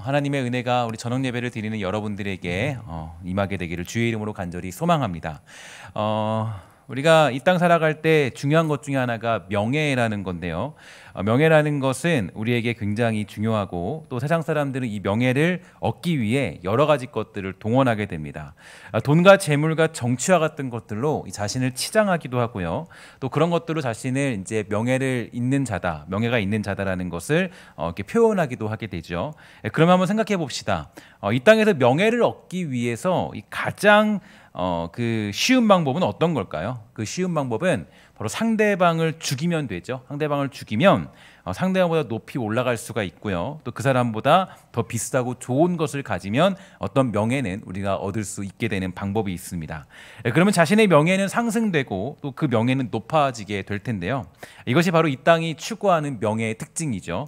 하나님의 은혜가 우리 저녁 예배를 드리는 여러분들에게 임하게 되기를 주의 이름으로 간절히 소망합니다. 우리가 이 땅 살아갈 때 중요한 것 중에 하나가 명예라는 건데요. 명예라는 것은 우리에게 굉장히 중요하고 또 세상 사람들은 이 명예를 얻기 위해 여러 가지 것들을 동원하게 됩니다. 돈과 재물과 정치와 같은 것들로 자신을 치장하기도 하고요. 또 그런 것들로 자신을 이제 명예를 있는 자다, 명예가 있는 자다라는 것을 이렇게 표현하기도 하게 되죠. 그러면 한번 생각해 봅시다. 이 땅에서 명예를 얻기 위해서 이 가장 그 쉬운 방법은 어떤 걸까요? 그 쉬운 방법은 바로 상대방을 죽이면 되죠. 상대방을 죽이면 상대방보다 높이 올라갈 수가 있고요. 또 그 사람보다 더 비싸고 좋은 것을 가지면 어떤 명예는 우리가 얻을 수 있게 되는 방법이 있습니다. 그러면 자신의 명예는 상승되고 또 그 명예는 높아지게 될 텐데요. 이것이 바로 이 땅이 추구하는 명예의 특징이죠.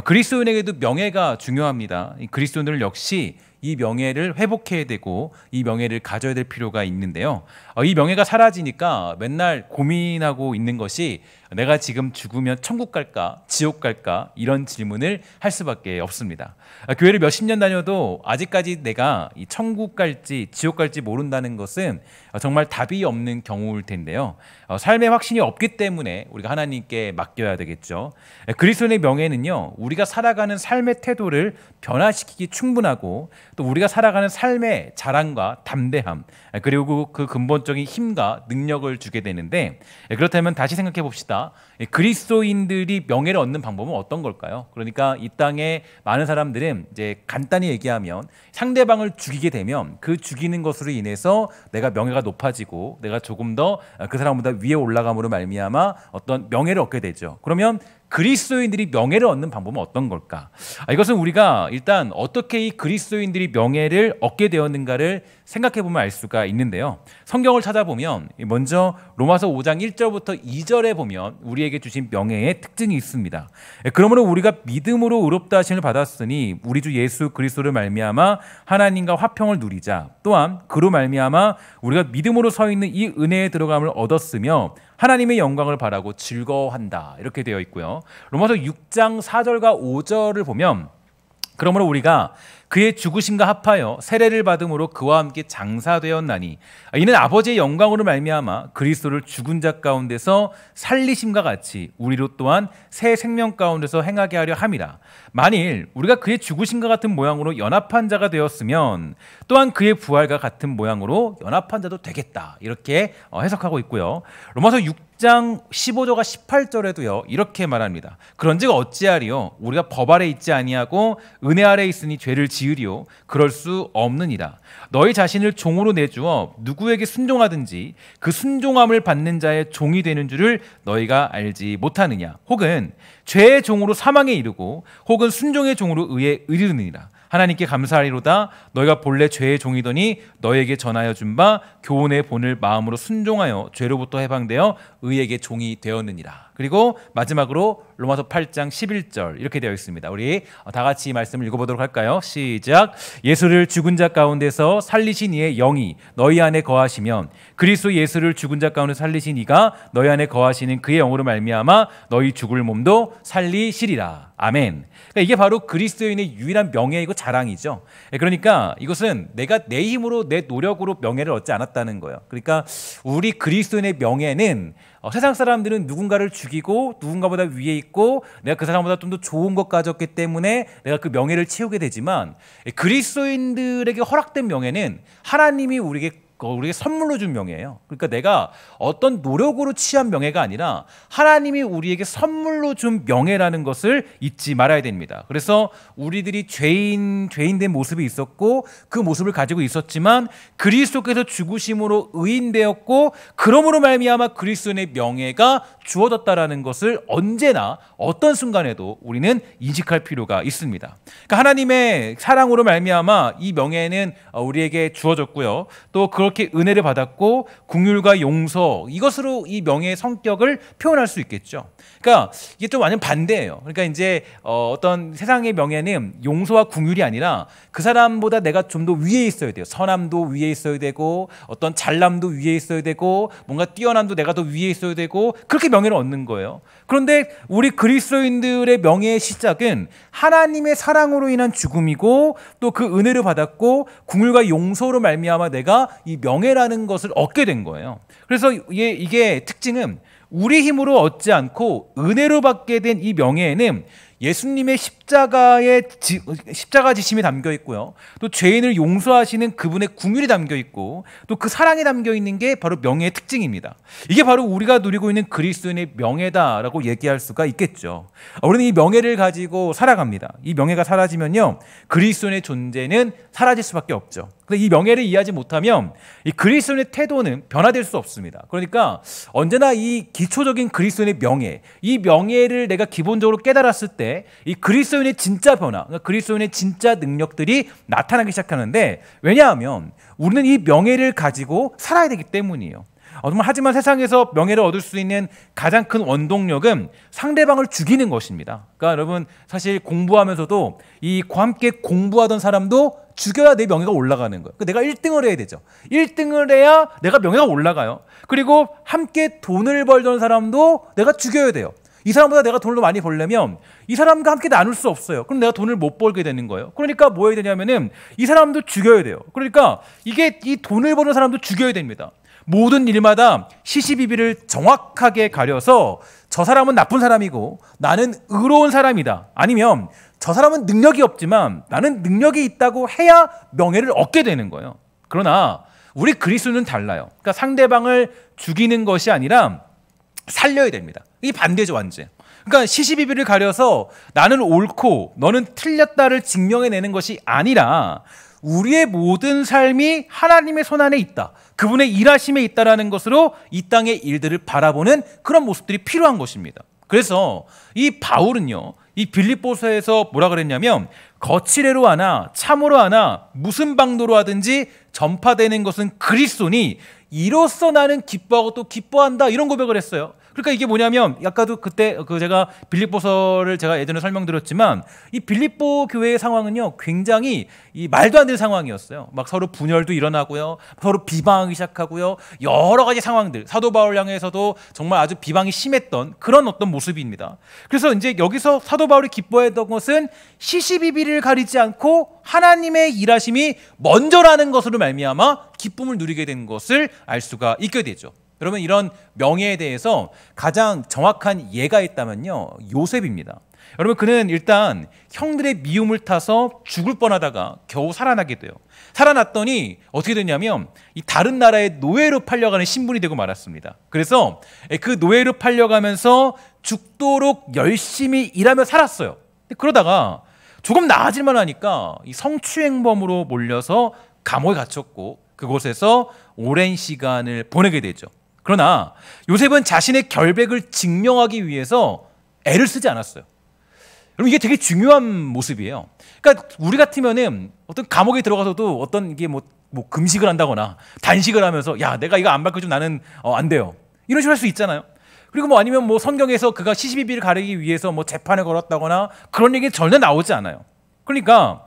그리스도인에게도 명예가 중요합니다. 그리스도인들 역시 이 명예를 회복해야 되고 이 명예를 가져야 될 필요가 있는데요. 이 명예가 사라지니까 맨날 고민하고 있는 것이 내가 지금 죽으면 천국 갈까 지옥 갈까 이런 질문을 할 수밖에 없습니다. 교회를 몇십 년 다녀도 아직까지 내가 이 천국 갈지 지옥 갈지 모른다는 것은 정말 답이 없는 경우일 텐데요. 삶의 확신이 없기 때문에 우리가 하나님께 맡겨야 되겠죠. 그리스도의 명예는요, 우리가 살아가는 삶의 태도를 변화시키기 충분하고 또 우리가 살아가는 삶의 자랑과 담대함 그리고 그 근본적인 힘과 능력을 주게 되는데, 그렇다면 다시 생각해 봅시다. 그리스도인들이 명예를 얻는 방법은 어떤 걸까요? 그러니까 이 땅에 많은 사람들은 이제 간단히 얘기하면 상대방을 죽이게 되면 그 죽이는 것으로 인해서 내가 명예가 높아지고 내가 조금 더 그 사람보다 위에 올라감으로 말미암아 어떤 명예를 얻게 되죠. 그러면 그리스도인들이 명예를 얻는 방법은 어떤 걸까? 이것은 우리가 일단 어떻게 이 그리스도인들이 명예를 얻게 되었는가를 생각해 보면 알 수가 있는데요. 성경을 찾아보면 먼저 로마서 5장 1절부터 2절에 보면 우리에게 주신 명예의 특징이 있습니다. 그러므로 우리가 믿음으로 의롭다 하심을 받았으니 우리 주 예수 그리스도를 말미암아 하나님과 화평을 누리자. 또한 그로 말미암아 우리가 믿음으로 서 있는 이 은혜에 들어감을 얻었으며 하나님의 영광을 바라고 즐거워한다. 이렇게 되어 있고요. 로마서 6장 4절과 5절을 보면 그러므로 우리가 그의 죽으심과 합하여 세례를 받음으로 그와 함께 장사되었나니 이는 아버지의 영광으로 말미암아 그리스도를 죽은 자 가운데서 살리심과 같이 우리로 또한 새 생명 가운데서 행하게 하려 함이라. 만일 우리가 그의 죽으심과 같은 모양으로 연합한 자가 되었으면 또한 그의 부활과 같은 모양으로 연합한 자도 되겠다. 이렇게 해석하고 있고요. 로마서 6장 15절과 18절에도요 이렇게 말합니다. 그런즉 어찌하리요 우리가 법 아래 있지 아니하고 은혜 아래 있으니 죄를 지으리요 그럴 수 없느니라. 너희 자신을 종으로 내주어 누구에게 순종하든지 그 순종함을 받는 자의 종이 되는 줄을 너희가 알지 못하느냐. 혹은 죄의 종으로 사망에 이르고 혹은 순종의 종으로 의에 이르느니라. 하나님께 감사하리로다. 너희가 본래 죄의 종이더니 너희에게 전하여 준 바 교훈의 본을 마음으로 순종하여 죄로부터 해방되어 의에게 종이 되었느니라. 그리고 마지막으로 로마서 8장 11절 이렇게 되어 있습니다. 우리 다 같이 이 말씀을 읽어보도록 할까요? 시작. 예수를 죽은 자 가운데서 살리신 이의 영이 너희 안에 거하시면 그리스도 예수를 죽은 자 가운데 살리신 이가 너희 안에 거하시는 그의 영으로 말미암아 너희 죽을 몸도 살리시리라. 아멘. 그러니까 이게 바로 그리스도인의 유일한 명예이고 자랑이죠. 그러니까 이것은 내가 내 힘으로 내 노력으로 명예를 얻지 않았다는 거예요. 그러니까 우리 그리스도인의 명예는 세상 사람들은 누군가를 죽이고 누군가보다 위에 있고 내가 그 사람보다 좀 더 좋은 것 가졌기 때문에 내가 그 명예를 채우게 되지만 그리스도인들에게 허락된 명예는 하나님이 우리에게 선물로 준 명예예요. 그러니까 내가 어떤 노력으로 취한 명예가 아니라 하나님이 우리에게 선물로 준 명예라는 것을 잊지 말아야 됩니다. 그래서 우리들이 죄인된 모습이 있었고 그 모습을 가지고 있었지만 그리스도께서 죽으심으로 의인되었고 그러므로 말미암아 그리스도의 명예가 주어졌다라는 것을 언제나 어떤 순간에도 우리는 인식할 필요가 있습니다. 그러니까 하나님의 사랑으로 말미암아 이 명예는 우리에게 주어졌고요. 또 그렇게 그렇게 은혜를 받았고 긍휼과 용서, 이것으로 이 명예의 성격을 표현할 수 있겠죠. 그러니까 이게 좀 완전 반대예요. 그러니까 이제 어떤 세상의 명예는 용서와 긍휼이 아니라 그 사람보다 내가 좀 더 위에 있어야 돼요. 선함도 위에 있어야 되고 어떤 잘남도 위에 있어야 되고 뭔가 뛰어남도 내가 더 위에 있어야 되고, 그렇게 명예를 얻는 거예요. 그런데 우리 그리스도인들의 명예의 시작은 하나님의 사랑으로 인한 죽음이고, 또 그 은혜를 받았고 긍휼과 용서로 말미암아 내가 이 명예라는 것을 얻게 된 거예요. 그래서 이게 특징은 우리 힘으로 얻지 않고 은혜로 받게 된 이 명예에는 예수님의 십자가 지심이 담겨 있고요, 또 죄인을 용서하시는 그분의 긍휼이 담겨 있고, 또 그 사랑이 담겨 있는 게 바로 명예의 특징입니다. 이게 바로 우리가 누리고 있는 그리스도인의 명예다라고 얘기할 수가 있겠죠. 우리는 이 명예를 가지고 살아갑니다. 이 명예가 사라지면요, 그리스도인의 존재는 사라질 수밖에 없죠. 이 명예를 이해하지 못하면 이 그리스도인의 태도는 변화될 수 없습니다. 그러니까 언제나 이 기초적인 그리스도인의 명예, 이 명예를 내가 기본적으로 깨달았을 때 이 그리스도인의 진짜 변화, 그리스도인의 진짜 능력들이 나타나기 시작하는데, 왜냐하면 우리는 이 명예를 가지고 살아야 되기 때문이에요. 하지만 세상에서 명예를 얻을 수 있는 가장 큰 원동력은 상대방을 죽이는 것입니다. 그러니까 여러분, 사실 공부하면서도 함께 공부하던 사람도 죽여야 내 명예가 올라가는 거예요. 내가 1등을 해야 되죠. 1등을 해야 내가 명예가 올라가요. 그리고 함께 돈을 벌던 사람도 내가 죽여야 돼요. 이 사람보다 내가 돈을 많이 벌려면 이 사람과 함께 나눌 수 없어요. 그럼 내가 돈을 못 벌게 되는 거예요. 그러니까 뭐 해야 되냐면은 이 사람도 죽여야 돼요. 그러니까 이 돈을 버는 사람도 죽여야 됩니다. 모든 일마다 시시비비를 정확하게 가려서 저 사람은 나쁜 사람이고 나는 의로운 사람이다, 아니면 저 사람은 능력이 없지만 나는 능력이 있다고 해야 명예를 얻게 되는 거예요. 그러나 우리 그리스도는 달라요. 그러니까 상대방을 죽이는 것이 아니라 살려야 됩니다. 이게 반대죠, 완전. 그러니까 시시비비를 가려서 나는 옳고 너는 틀렸다를 증명해내는 것이 아니라 우리의 모든 삶이 하나님의 손안에 있다, 그분의 일하심에 있다라는 것으로 이 땅의 일들을 바라보는 그런 모습들이 필요한 것입니다. 그래서 이 바울은요, 이 빌립보서에서 뭐라 그랬냐면, 거칠애로 하나 참으로 하나 무슨 방도로 하든지 전파되는 것은 그리스도니 이로써 나는 기뻐하고 또 기뻐한다, 이런 고백을 했어요. 그러니까 이게 뭐냐면, 아까도 그때 제가 빌립보서를 제가 예전에 설명드렸지만, 이 빌립보 교회의 상황은요 굉장히 이 말도 안 되는 상황이었어요. 막 서로 분열도 일어나고요, 서로 비방하기 시작하고요, 여러 가지 상황들, 사도 바울 향해서도 정말 아주 비방이 심했던 그런 어떤 모습입니다. 그래서 이제 여기서 사도 바울이 기뻐했던 것은 시시비비를 가리지 않고 하나님의 일하심이 먼저라는 것으로 말미암아 기쁨을 누리게 된 것을 알 수가 있게 되죠. 여러분, 이런 명예에 대해서 가장 정확한 예가 있다면요, 요셉입니다. 여러분, 그는 일단 형들의 미움을 타서 죽을 뻔하다가 겨우 살아나게 돼요. 살아났더니 어떻게 됐냐면 이 다른 나라의 노예로 팔려가는 신분이 되고 말았습니다. 그래서 그 노예로 팔려가면서 죽도록 열심히 일하며 살았어요. 그러다가 조금 나아질만 하니까 이 성추행범으로 몰려서 감옥에 gat혔고 그곳에서 오랜 시간을 보내게 되죠. 그러나 요셉은 자신의 결백을 증명하기 위해서 애를 쓰지 않았어요. 여러분, 이게 되게 중요한 모습이에요. 그러니까 우리 같으면은 어떤 감옥에 들어가서도 어떤 이게 뭐 금식을 한다거나 단식을 하면서 야, 내가 이거 안 밝혀주면 나는 안 돼요, 이런 식으로 할 수 있잖아요. 그리고 뭐 아니면 뭐 성경에서 그가 시시비비를 가리기 위해서 뭐 재판을 걸었다거나 그런 얘기는 전혀 나오지 않아요. 그러니까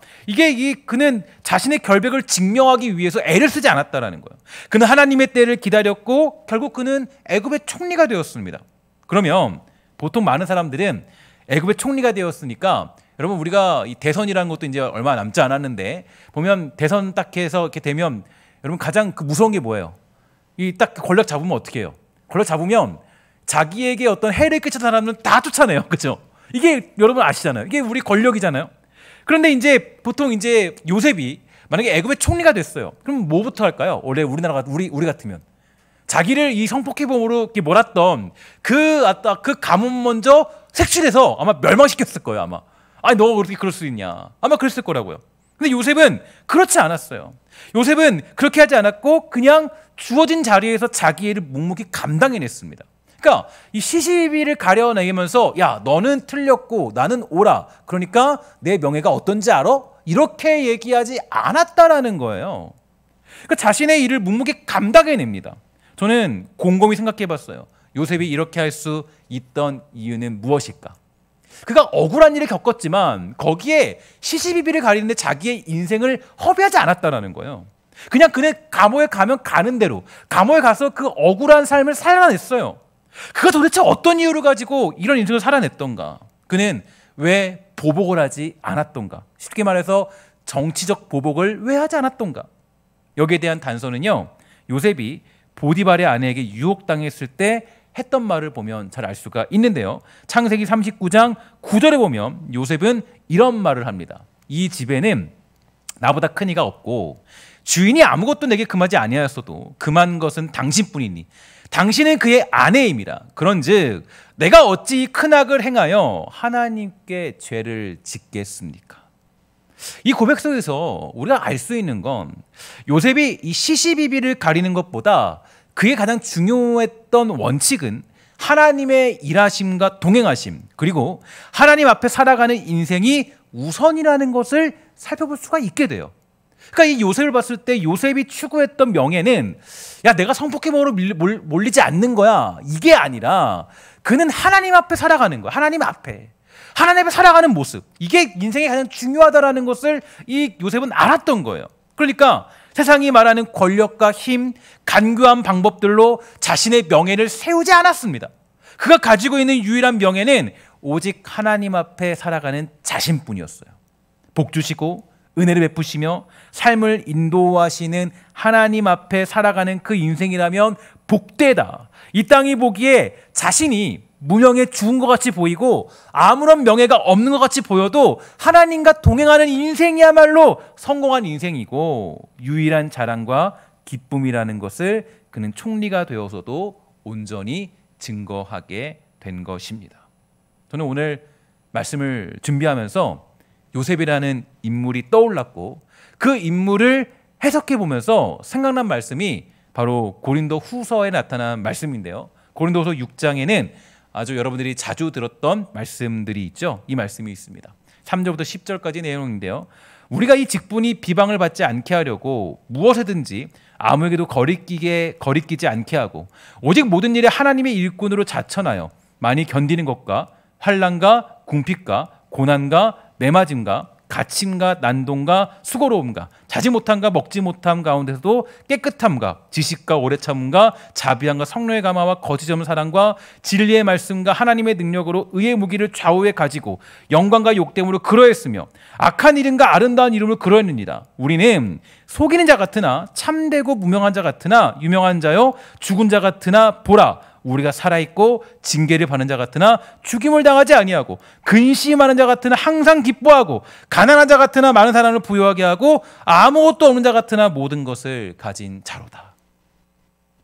그는 자신의 결백을 증명하기 위해서 애를 쓰지 않았다라는 거예요. 그는 하나님의 때를 기다렸고 결국 그는 애굽의 총리가 되었습니다. 그러면 보통 많은 사람들은 애굽의 총리가 되었으니까, 여러분, 우리가 이 대선이라는 것도 이제 얼마 남지 않았는데 보면 대선 딱 해서 이렇게 되면 여러분 가장 무서운 게 뭐예요? 이 딱 권력 잡으면 어떻게 해요? 권력 잡으면 자기에게 어떤 해를 끼친 사람은 다 쫓아내요. 그렇죠? 이게 여러분 아시잖아요. 이게 우리 권력이잖아요. 그런데 이제 보통 이제 요셉이 만약에 애굽의 총리가 됐어요. 그럼 뭐부터 할까요? 원래 우리나라가 우리 같으면 자기를 이 성폭행범으로 이렇게 몰았던 그 가문 먼저 색출해서 아마 멸망시켰을 거예요. 아마. 아니, 너 어떻게 그럴 수 있냐? 아마 그랬을 거라고요. 근데 요셉은 그렇지 않았어요. 요셉은 그렇게 하지 않았고 그냥 주어진 자리에서 자기 일을 묵묵히 감당해냈습니다. 그러니까 이 시시비를 가려내면서 야, 너는 틀렸고 나는 옳아, 그러니까 내 명예가 어떤지 알아? 이렇게 얘기하지 않았다라는 거예요. 그러니까 자신의 일을 묵묵히 감당해냅니다. 저는 곰곰이 생각해봤어요. 요셉이 이렇게 할 수 있던 이유는 무엇일까? 그가 억울한 일을 겪었지만 거기에 시시비비를 가리는데 자기의 인생을 허비하지 않았다는 거예요. 그냥 그는 감옥에 가면 가는 대로 감옥에 가서 그 억울한 삶을 살아냈어요. 그가 도대체 어떤 이유를 가지고 이런 인생을 살아냈던가? 그는 왜 보복을 하지 않았던가? 쉽게 말해서 정치적 보복을 왜 하지 않았던가? 여기에 대한 단서는요, 요셉이 보디발의 아내에게 유혹당했을 때 했던 말을 보면 잘 알 수가 있는데요. 창세기 39장 9절에 보면 요셉은 이런 말을 합니다. 이 집에는 나보다 큰 이가 없고 주인이 아무것도 내게 금하지 아니하였어도 금한 것은 당신뿐이니 당신은 그의 아내임이라. 그런즉 내가 어찌 이 큰 악을 행하여 하나님께 죄를 짓겠습니까? 이 고백 속에서 우리가 알 수 있는 건 요셉이 이 시시비비를 가리는 것보다 그의 가장 중요했던 원칙은 하나님의 일하심과 동행하심, 그리고 하나님 앞에 살아가는 인생이 우선이라는 것을 살펴볼 수가 있게 돼요. 그러니까 이 요셉을 봤을 때 요셉이 추구했던 명예는 야, 내가 성폭행으로 몰리지 않는 거야, 이게 아니라 그는 하나님 앞에 살아가는 거야. 하나님 앞에 살아가는 모습, 이게 인생에 가장 중요하다라는 것을 이 요셉은 알았던 거예요. 그러니까 세상이 말하는 권력과 힘, 간교한 방법들로 자신의 명예를 세우지 않았습니다. 그가 가지고 있는 유일한 명예는 오직 하나님 앞에 살아가는 자신뿐이었어요. 복 주시고 은혜를 베푸시며 삶을 인도하시는 하나님 앞에 살아가는 그 인생이라면 복되다. 이 땅이 보기에 자신이 무명에 죽은 것 같이 보이고 아무런 명예가 없는 것 같이 보여도 하나님과 동행하는 인생이야말로 성공한 인생이고 유일한 자랑과 기쁨이라는 것을 그는 총리가 되어서도 온전히 증거하게 된 것입니다. 저는 오늘 말씀을 준비하면서 요셉이라는 인물이 떠올랐고 그 인물을 해석해 보면서 생각난 말씀이 바로 고린도 후서에 나타난 말씀인데요. 고린도후서 6장에는 아주 여러분들이 자주 들었던 말씀들이 있죠. 이 말씀이 있습니다. 3절부터 10절까지 내용인데요. 우리가 이 직분이 비방을 받지 않게 하려고 무엇에든지 아무에게도 거리끼지 않게 하고 오직 모든 일에 하나님의 일꾼으로 자천하여 많이 견디는 것과 환난과 궁핍과 고난과 매맞음과 갇힘과 난동과 수고로움과 자지 못함과 먹지 못함 가운데서도 깨끗함과 지식과 오래 참음과 자비함과 성령의 감화와 거짓 없는 사랑과 진리의 말씀과 하나님의 능력으로 의의 무기를 좌우에 가지고 영광과 욕됨으로 그러했으며 악한 이름과 아름다운 이름으로 그러했느니라. 우리는 속이는 자 같으나 참되고 무명한 자 같으나 유명한 자요 죽은 자 같으나 보라 우리가 살아있고 징계를 받는 자 같으나 죽임을 당하지 아니하고 근심하는 자 같으나 항상 기뻐하고 가난한 자 같으나 많은 사람을 부유하게 하고 아무것도 없는 자 같으나 모든 것을 가진 자로다.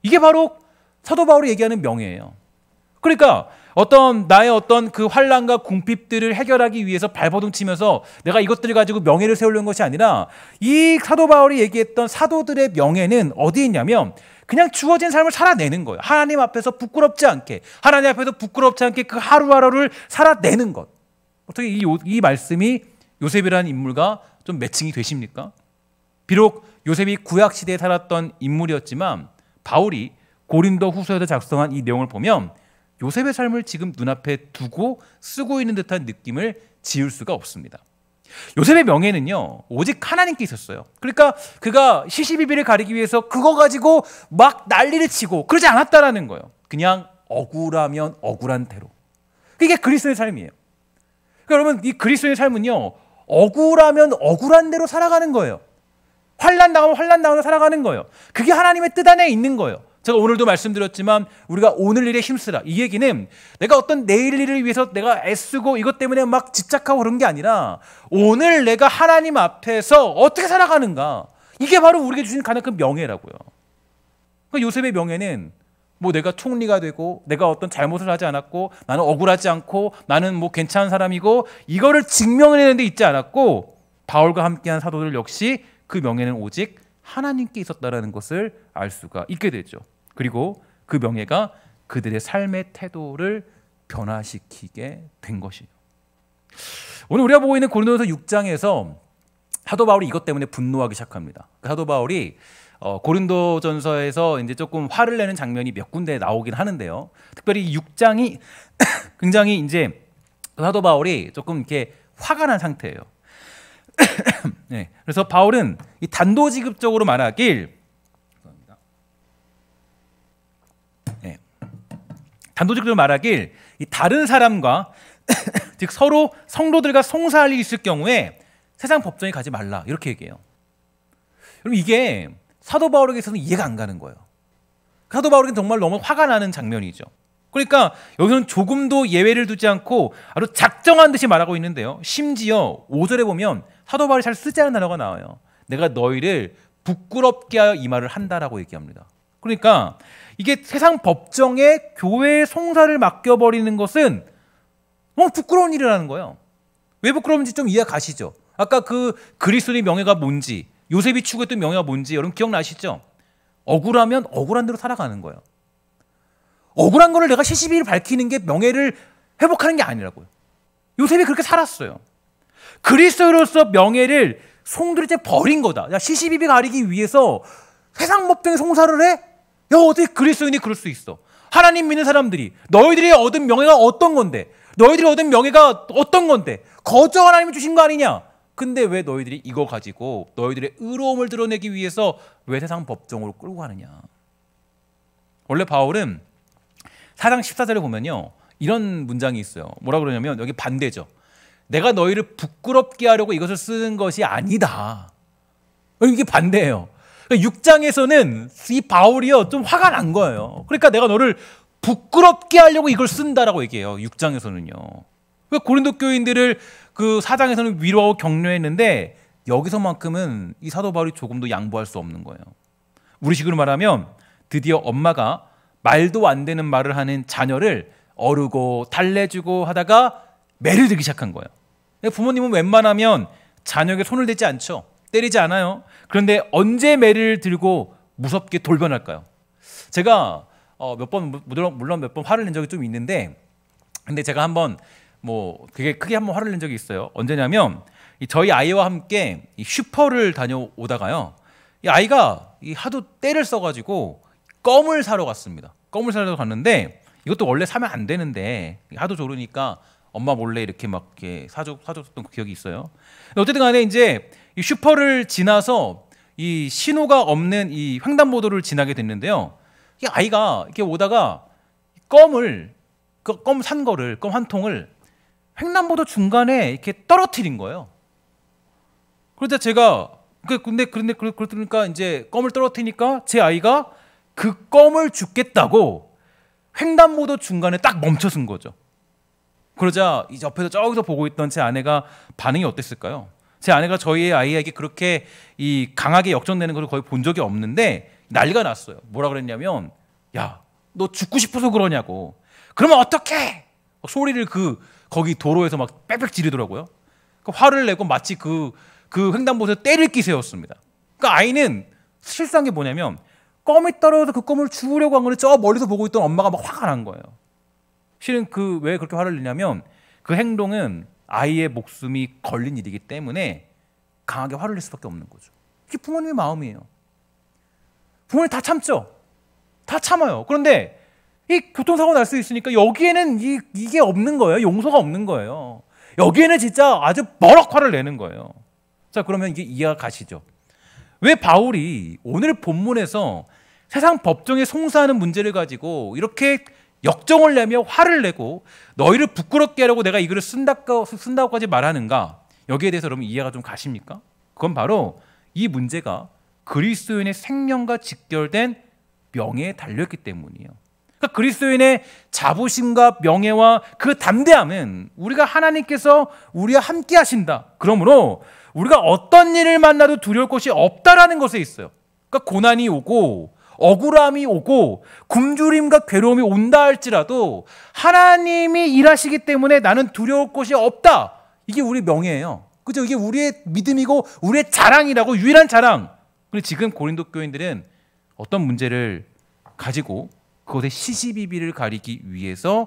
이게 바로 사도 바울이 얘기하는 명예예요. 그러니까 나의 어떤 그 환난과 궁핍들을 해결하기 위해서 발버둥 치면서 내가 이것들을 가지고 명예를 세우려는 것이 아니라 이 사도 바울이 얘기했던 사도들의 명예는 어디에 있냐면 그냥 주어진 삶을 살아내는 거예요. 하나님 앞에서 부끄럽지 않게, 하나님 앞에서 부끄럽지 않게 그 하루하루를 살아내는 것. 어떻게 이 말씀이 요셉이라는 인물과 좀 매칭이 되십니까? 비록 요셉이 구약 시대에 살았던 인물이었지만 바울이 고린도 후서에서 작성한 이 내용을 보면 요셉의 삶을 지금 눈앞에 두고 쓰고 있는 듯한 느낌을 지울 수가 없습니다. 요셉의 명예는요 오직 하나님께 있었어요. 그러니까 그가 시시비비를 가리기 위해서 그거 가지고 막 난리를 치고 그러지 않았다라는 거예요. 그냥 억울하면 억울한 대로. 그게 그리스도의 삶이에요. 그러니까 여러분 이 그리스도의 삶은요 억울하면 억울한 대로 살아가는 거예요. 환난 당하면 환난 당하며 살아가는 거예요. 그게 하나님의 뜻 안에 있는 거예요. 제가 오늘도 말씀드렸지만 우리가 오늘 일에 힘쓰라. 이 얘기는 내가 어떤 내일 일을 위해서 내가 애쓰고 이것 때문에 막 집착하고 그런 게 아니라 오늘 내가 하나님 앞에서 어떻게 살아가는가. 이게 바로 우리에게 주신 가장 큰 명예라고요. 그러니까 요셉의 명예는 뭐 내가 총리가 되고 내가 어떤 잘못을 하지 않았고 나는 억울하지 않고 나는 뭐 괜찮은 사람이고 이거를 증명해내는 데 있지 않았고 바울과 함께한 사도들 역시 그 명예는 오직 하나님께 있었다는 것을 알 수가 있게 되죠. 그리고 그 명예가 그들의 삶의 태도를 변화시키게 된 것이에요. 오늘 우리가 보고 있는 고린도서 6장에서 사도 바울이 이것 때문에 분노하기 시작합니다. 사도 바울이 고린도전서에서 이제 조금 화를 내는 장면이 몇 군데 나오긴 하는데요. 특별히 6장이 굉장히 이제 사도 바울이 조금 이렇게 화가 난 상태예요. 네, 그래서 바울은 이 단도직입적으로 말하길, 네, 단도직입적으로 말하길 이 다른 사람과 즉 서로 성도들과 송사할 일이 있을 경우에 세상 법정에 가지 말라 이렇게 얘기해요. 그럼 이게 사도 바울에게서는 이해가 안 가는 거예요. 사도 바울에게는 정말 너무 화가 나는 장면이죠. 그러니까 여기서는 조금도 예외를 두지 않고 아주 작정한 듯이 말하고 있는데요. 심지어 5절에 보면 사도 바울이 잘 쓰지 않은 단어가 나와요. 내가 너희를 부끄럽게 하여 이 말을 한다라고 얘기합니다. 그러니까 이게 세상 법정에 교회의 송사를 맡겨버리는 것은 너무 부끄러운 일이라는 거예요. 왜 부끄러운지 좀 이해 가시죠? 아까 그 그리스도의 명예가 뭔지, 요셉이 추구했던 명예가 뭔지 여러분 기억나시죠? 억울하면 억울한 대로 살아가는 거예요. 억울한 거를 내가 시시비를 밝히는 게 명예를 회복하는 게 아니라고요. 요셉이 그렇게 살았어요. 그리스도로서 명예를 송두리째 버린 거다. 야, 시시비비 가리기 위해서 세상 법정에 송사를 해? 야, 어떻게 그리스도인이 그럴 수 있어? 하나님 믿는 사람들이 너희들이 얻은 명예가 어떤 건데? 너희들이 얻은 명예가 어떤 건데? 거저 하나님이 주신 거 아니냐? 근데 왜 너희들이 이거 가지고 너희들의 의로움을 드러내기 위해서 왜 세상 법정으로 끌고 가느냐? 원래 바울은 4장 14절에 보면요, 이런 문장이 있어요. 뭐라 그러냐면 여기 반대죠. 내가 너희를 부끄럽게 하려고 이것을 쓰는 것이 아니다. 이게 반대예요. 6장에서는 이 바울이요 좀 화가 난 거예요. 그러니까 내가 너를 부끄럽게 하려고 이걸 쓴다라고 얘기해요. 6장에서는요. 고린도 교인들을 그 4장에서는 위로하고 격려했는데 여기서만큼은 이 사도 바울이 조금도 양보할 수 없는 거예요. 우리식으로 말하면 드디어 엄마가 말도 안 되는 말을 하는 자녀를 어르고 달래주고 하다가 매를 들기 시작한 거예요. 부모님은 웬만하면 자녀에게 손을 대지 않죠. 때리지 않아요. 그런데 언제 매를 들고 무섭게 돌변할까요? 제가 물론 몇 번 화를 낸 적이 좀 있는데, 근데 제가 한번 되게 크게 한번 화를 낸 적이 있어요. 언제냐면 저희 아이와 함께 이 슈퍼를 다녀오다가요, 이 아이가 하도 때를 써가지고 껌을 사러 갔습니다. 껌을 사러 갔는데 이것도 원래 사면 안 되는데 하도 조르니까 엄마 몰래 이렇게 막 이렇게 사줬던 기억이 있어요. 어쨌든 간에 이제 이 슈퍼를 지나서 이 신호가 없는 이 횡단보도를 지나게 됐는데요. 이 아이가 이렇게 오다가 껌 산 거를, 껌 한 통을 횡단보도 중간에 이렇게 떨어뜨린 거예요. 그러자 제가 그러니까 이제 껌을 떨어뜨리니까 제 아이가 그 껌을 줍겠다고 횡단보도 중간에 딱 멈춰선 거죠. 그러자 이 옆에서 저기서 보고 있던 제 아내가 반응이 어땠을까요? 제 아내가 저희 아이에게 그렇게 이 강하게 역전되는 걸 거의 본 적이 없는데 난리가 났어요. 뭐라 그랬냐면, 야, 너 죽고 싶어서 그러냐고. 그러면 어떡해? 소리를 거기 도로에서 막 빽빽 지르더라고요. 화를 내고 마치 그 횡단보도에서 때릴 기세였습니다. 그러니까 아이는 실상이 뭐냐면 껌이 떨어져서 그 껌을 주우려고 한 거는 저 멀리서 보고 있던 엄마가 막 화가 난 거예요. 실은 왜 그렇게 화를 내냐면 그 행동은 아이의 목숨이 걸린 일이기 때문에 강하게 화를 낼 수밖에 없는 거죠. 이게 부모님의 마음이에요. 부모님 다 참죠. 다 참아요. 그런데 이 교통사고 날 수 있으니까 여기에는 이게 없는 거예요. 용서가 없는 거예요. 여기에는 진짜 아주 버럭 화를 내는 거예요. 자, 그러면 이게 이해가 가시죠? 왜 바울이 오늘 본문에서 세상 법정에 송사하는 문제를 가지고 이렇게 역정을 내며 화를 내고 너희를 부끄럽게 하려고 내가 이 글을 쓴다고까지 말하는가? 여기에 대해서 여러분 이해가 좀 가십니까? 그건 바로 이 문제가 그리스도인의 생명과 직결된 명예에 달려있기 때문이에요. 그러니까 그리스도인의 자부심과 명예와 그 담대함은 우리가 하나님께서 우리와 함께 하신다. 그러므로 우리가 어떤 일을 만나도 두려울 것이 없다라는 것에 있어요. 그러니까 고난이 오고 억울함이 오고 굶주림과 괴로움이 온다 할지라도 하나님이 일하시기 때문에 나는 두려울 것이 없다. 이게 우리 명예예요. 그죠? 이게 우리의 믿음이고 우리의 자랑이라고, 유일한 자랑. 그런데 지금 고린도 교인들은 어떤 문제를 가지고 그것의 시시비비를 가리기 위해서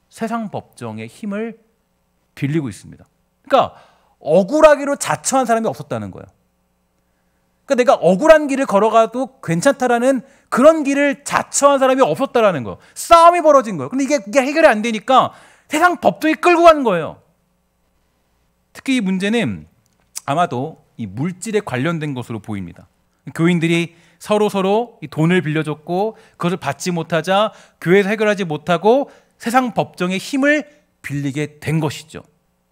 세상 법정의 힘을 빌리고 있습니다. 그러니까 억울하기로 자처한 사람이 없었다는 거예요. 그러니까 내가 억울한 길을 걸어가도 괜찮다라는 그런 길을 자처한 사람이 없었다라는 거예요. 싸움이 벌어진 거예요. 근데 이게 해결이 안 되니까 세상 법정에 끌고 가는 거예요. 특히 이 문제는 아마도 이 물질에 관련된 것으로 보입니다. 교인들이 서로 이 돈을 빌려줬고 그것을 받지 못하자 교회에서 해결하지 못하고 세상 법정의 힘을 빌리게 된 것이죠.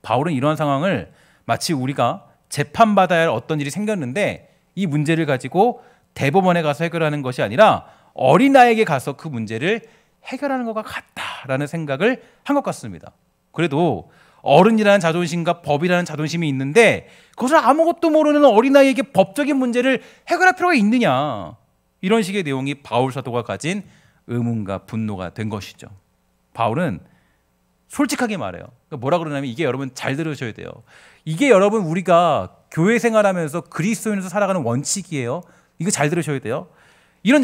바울은 이러한 상황을 마치 우리가 재판받아야 할 어떤 일이 생겼는데 이 문제를 가지고 대법원에 가서 해결하는 것이 아니라 어린아이에게 가서 그 문제를 해결하는 것과 같다라는 생각을 한 것 같습니다. 그래도 어른이라는 자존심과 법이라는 자존심이 있는데 그것을 아무것도 모르는 어린아이에게 법적인 문제를 해결할 필요가 있느냐, 이런 식의 내용이 바울 사도가 가진 의문과 분노가 된 것이죠. 바울은 솔직하게 말해요. 뭐라 그러냐면, 이게 여러분 잘 들으셔야 돼요. 이게 여러분 우리가 교회 생활하면서 그리스도인으로서 살아가는 원칙이에요. 이거 잘 들으셔야 돼요.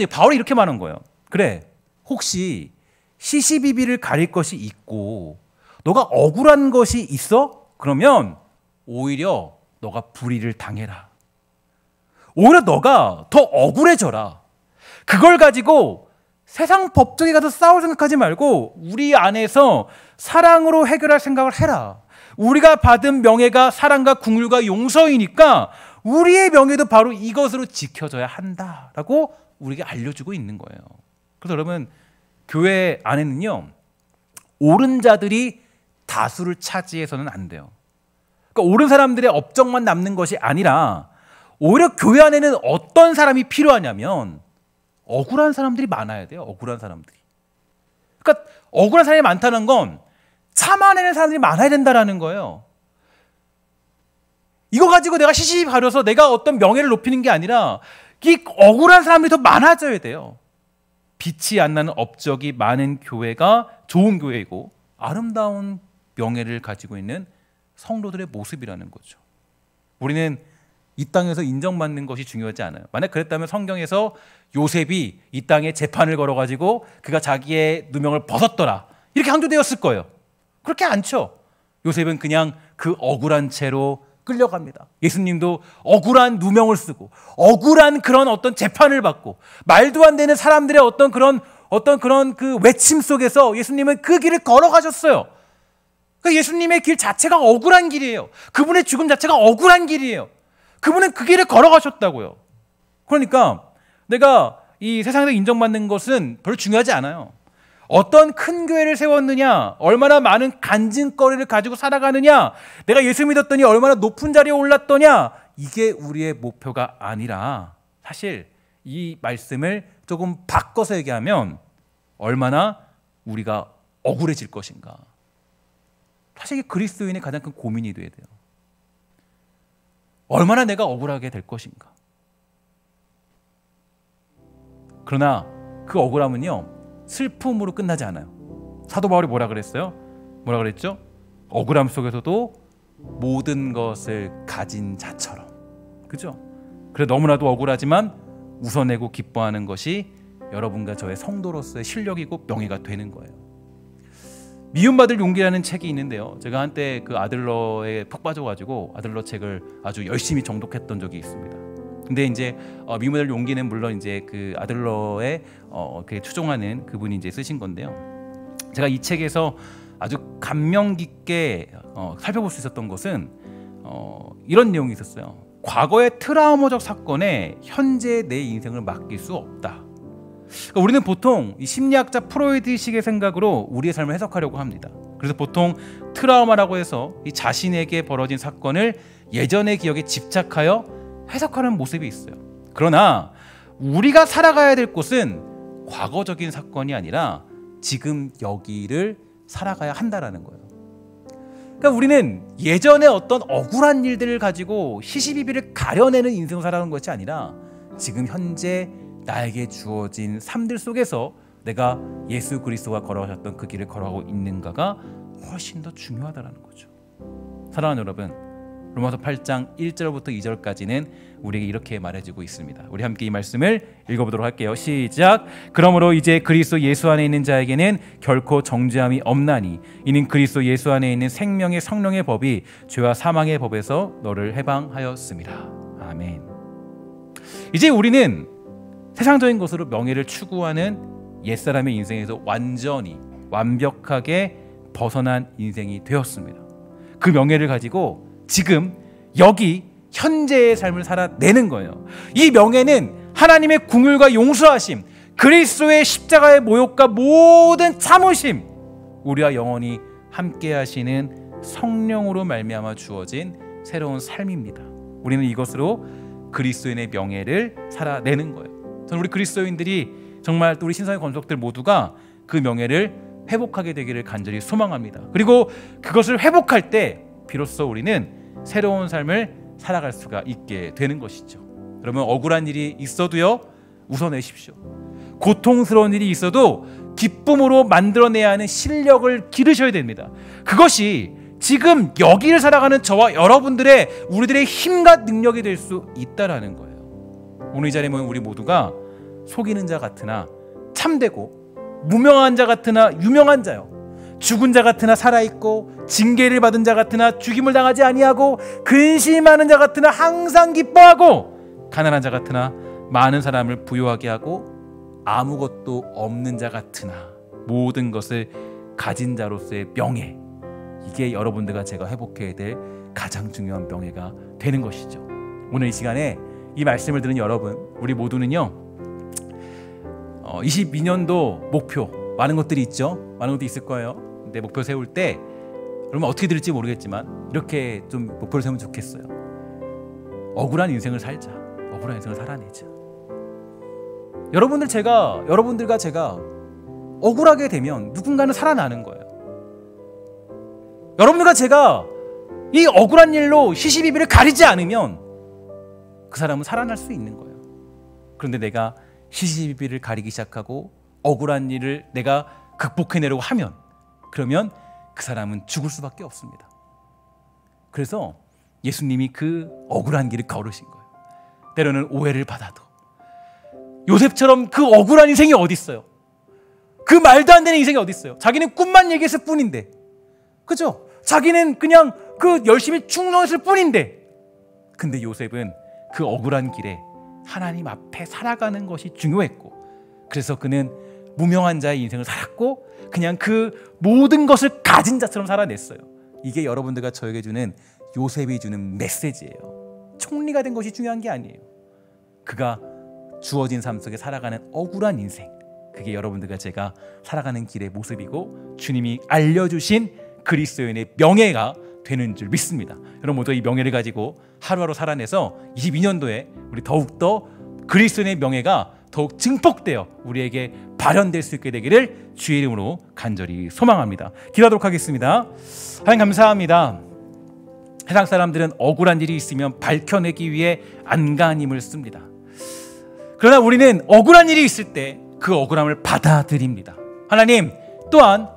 바울이 이렇게 말한 거예요. 그래, 혹시 시시비비를 가릴 것이 있고 너가 억울한 것이 있어? 그러면 오히려 너가 불의를 당해라. 오히려 너가 더 억울해져라. 그걸 가지고 세상 법정에 가서 싸울 생각하지 말고 우리 안에서 사랑으로 해결할 생각을 해라. 우리가 받은 명예가 사랑과 긍휼과 용서이니까 우리의 명예도 바로 이것으로 지켜져야 한다라고 우리에게 알려주고 있는 거예요. 그래서 여러분, 교회 안에는요, 옳은 자들이 다수를 차지해서는 안 돼요. 그러니까 옳은 사람들의 업적만 남는 것이 아니라 오히려 교회 안에는 어떤 사람이 필요하냐면 억울한 사람들이 많아야 돼요. 억울한 사람들이. 그러니까 억울한 사람이 많다는 건 참아내는 사람들이 많아야 된다는 거예요. 이거 가지고 내가 시시비 가려서 내가 어떤 명예를 높이는 게 아니라 이 억울한 사람들이 더 많아져야 돼요. 빛이 안 나는 업적이 많은 교회가 좋은 교회이고 아름다운 명예를 가지고 있는 성도들의 모습이라는 거죠. 우리는 이 땅에서 인정받는 것이 중요하지 않아요. 만약 그랬다면 성경에서 요셉이 이 땅에 재판을 걸어가지고 그가 자기의 누명을 벗었더라, 이렇게 강조되었을 거예요. 그렇게 않죠. 요셉은 그냥 그 억울한 채로 끌려갑니다. 예수님도 억울한 누명을 쓰고 억울한 그런 어떤 재판을 받고 말도 안 되는 사람들의 어떤 그런 그 외침 속에서 예수님은 그 길을 걸어가셨어요. 그러니까 예수님의 길 자체가 억울한 길이에요. 그분의 죽음 자체가 억울한 길이에요. 그분은 그 길을 걸어가셨다고요. 그러니까 내가 이 세상에서 인정받는 것은 별로 중요하지 않아요. 어떤 큰 교회를 세웠느냐, 얼마나 많은 간증거리를 가지고 살아가느냐, 내가 예수 믿었더니 얼마나 높은 자리에 올랐더냐, 이게 우리의 목표가 아니라 사실 이 말씀을 조금 바꿔서 얘기하면 얼마나 우리가 억울해질 것인가. 사실 이게 그리스도인의 가장 큰 고민이 돼야 돼요. 얼마나 내가 억울하게 될 것인가. 그러나 그 억울함은요, 슬픔으로 끝나지 않아요. 사도 바울이 뭐라 그랬어요? 뭐라 그랬죠? 억울함 속에서도 모든 것을 가진 자처럼. 그죠? 그래, 너무나도 억울하지만 웃어내고 기뻐하는 것이 여러분과 저의 성도로서의 실력이고 명예가 되는 거예요. 미움받을 용기라는 책이 있는데요, 제가 한때 그 아들러에 푹 빠져가지고 아들러 책을 아주 열심히 정독했던 적이 있습니다. 근데 이제 미움받을 용기는 물론 이제 그 아들러의 그 추종하는 그분이 이제 쓰신 건데요, 제가 이 책에서 아주 감명 깊게 살펴볼 수 있었던 것은 이런 내용이 있었어요. 과거의 트라우마적 사건에 현재 내 인생을 맡길 수 없다. 그러니까 우리는 보통 이 심리학자 프로이드식의 생각으로 우리의 삶을 해석하려고 합니다. 그래서 보통 트라우마라고 해서 이 자신에게 벌어진 사건을 예전의 기억에 집착하여 해석하는 모습이 있어요. 그러나 우리가 살아가야 될 곳은 과거적인 사건이 아니라 지금 여기를 살아가야 한다라는 거예요. 그러니까 우리는 예전에 어떤 억울한 일들을 가지고 시시비비를 가려내는 인생을 살아가는 것이 아니라 지금 현재 나에게 주어진 삶들 속에서 내가 예수 그리스도가 걸어가셨던 그 길을 걸어가고 있는가가 훨씬 더 중요하다는 거죠. 사랑하는 여러분, 로마서 8장 1절부터 2절까지는 우리에게 이렇게 말해주고 있습니다. 우리 함께 이 말씀을 읽어보도록 할게요. 시작. 그러므로 이제 그리스도 예수 안에 있는 자에게는 결코 정죄함이 없나니 이는 그리스도 예수 안에 있는 생명의 성령의 법이 죄와 사망의 법에서 너를 해방하였습니다. 아멘. 이제 우리는 세상적인 것으로 명예를 추구하는 옛사람의 인생에서 완전히 완벽하게 벗어난 인생이 되었습니다. 그 명예를 가지고 지금 여기 현재의 삶을 살아내는 거예요. 이 명예는 하나님의 긍휼과 용서하심, 그리스도의 십자가의 모욕과 모든 참으심, 우리와 영원히 함께 하시는 성령으로 말미암아 주어진 새로운 삶입니다. 우리는 이것으로 그리스도인의 명예를 살아내는 거예요. 저는 우리 그리스도인들이 정말 또 우리 신성의 권속들 모두가 그 명예를 회복하게 되기를 간절히 소망합니다. 그리고 그것을 회복할 때 비로소 우리는 새로운 삶을 살아갈 수가 있게 되는 것이죠. 여러분, 억울한 일이 있어도요, 웃어내십시오. 고통스러운 일이 있어도 기쁨으로 만들어내야 하는 실력을 기르셔야 됩니다. 그것이 지금 여기를 살아가는 저와 여러분들의 우리들의 힘과 능력이 될 수 있다라는 거예요. 오늘 이 자리에 모인 우리 모두가 속이는 자 같으나 참되고, 무명한 자 같으나 유명한 자요, 죽은 자 같으나 살아있고, 징계를 받은 자 같으나 죽임을 당하지 아니하고, 근심하는 자 같으나 항상 기뻐하고, 가난한 자 같으나 많은 사람을 부유하게 하고, 아무것도 없는 자 같으나 모든 것을 가진 자로서의 명예, 이게 여러분들과 제가 회복해야 될 가장 중요한 명예가 되는 것이죠. 오늘 이 시간에 이 말씀을 들은 여러분, 우리 모두는요, 22년도 목표 많은 것들이 있죠. 많은 것들이 있을 거예요. 근데 목표 세울 때 여러분 어떻게 들을지 모르겠지만 이렇게 좀 목표를 세우면 좋겠어요. 억울한 인생을 살자. 억울한 인생을 살아내자. 여러분들과 제가 억울하게 되면 누군가는 살아나는 거예요. 여러분들과 제가 이 억울한 일로 시시비비를 가리지 않으면 그 사람은 살아날 수 있는 거예요. 그런데 내가 시시비비를 가리기 시작하고 억울한 일을 내가 극복해내려고 하면, 그러면 그 사람은 죽을 수밖에 없습니다. 그래서 예수님이 그 억울한 길을 걸으신 거예요. 때로는 오해를 받아도. 요셉처럼 그 억울한 인생이 어디 있어요? 그 말도 안 되는 인생이 어디 있어요? 자기는 꿈만 얘기했을 뿐인데, 그죠? 자기는 그냥 그 열심히 충성했을 뿐인데, 근데 요셉은 그 억울한 길에 하나님 앞에 살아가는 것이 중요했고, 그래서 그는 무명한 자의 인생을 살았고 그냥 그 모든 것을 가진 자처럼 살아냈어요. 이게 여러분들과 저에게 주는, 요셉이 주는 메시지예요. 총리가 된 것이 중요한 게 아니에요. 그가 주어진 삶 속에 살아가는 억울한 인생, 그게 여러분들과 제가 살아가는 길의 모습이고 주님이 알려주신 그리스도인의 명예가 되는 줄 믿습니다. 여러분 모두 이 명예를 가지고 하루하루 살아내서 22년도에 우리 더욱더 그리스도인의 명예가 더욱 증폭되어 우리에게 발현될 수 있게 되기를 주의 이름으로 간절히 소망합니다. 기도하도록 하겠습니다. 하나님 감사합니다. 세상 사람들은 억울한 일이 있으면 밝혀내기 위해 안간한 힘을 씁니다. 그러나 우리는 억울한 일이 있을 때 그 억울함을 받아들입니다. 하나님, 또한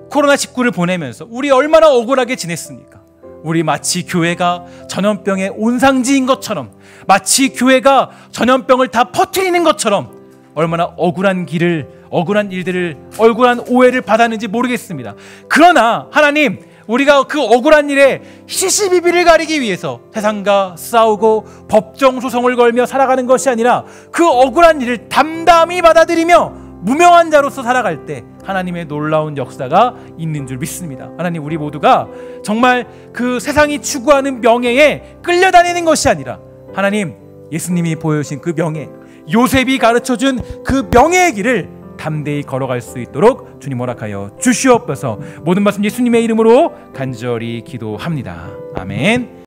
코로나19를 보내면서 우리 얼마나 억울하게 지냈습니까? 우리 마치 교회가 전염병의 온상지인 것처럼, 마치 교회가 전염병을 다 퍼뜨리는 것처럼 얼마나 억울한 길을, 억울한 일들을, 억울한 오해를 받았는지 모르겠습니다. 그러나 하나님, 우리가 그 억울한 일에 시시비비를 가리기 위해서 세상과 싸우고 법정 소송을 걸며 살아가는 것이 아니라 그 억울한 일을 담담히 받아들이며 무명한 자로서 살아갈 때 하나님의 놀라운 역사가 있는 줄 믿습니다. 하나님, 우리 모두가 정말 그 세상이 추구하는 명예에 끌려다니는 것이 아니라 하나님, 예수님이 보여주신 그 명예, 요셉이 가르쳐준 그 명예의 길을 담대히 걸어갈 수 있도록 주님 허락하여 주시옵소서. 모든 말씀 예수님의 이름으로 간절히 기도합니다. 아멘.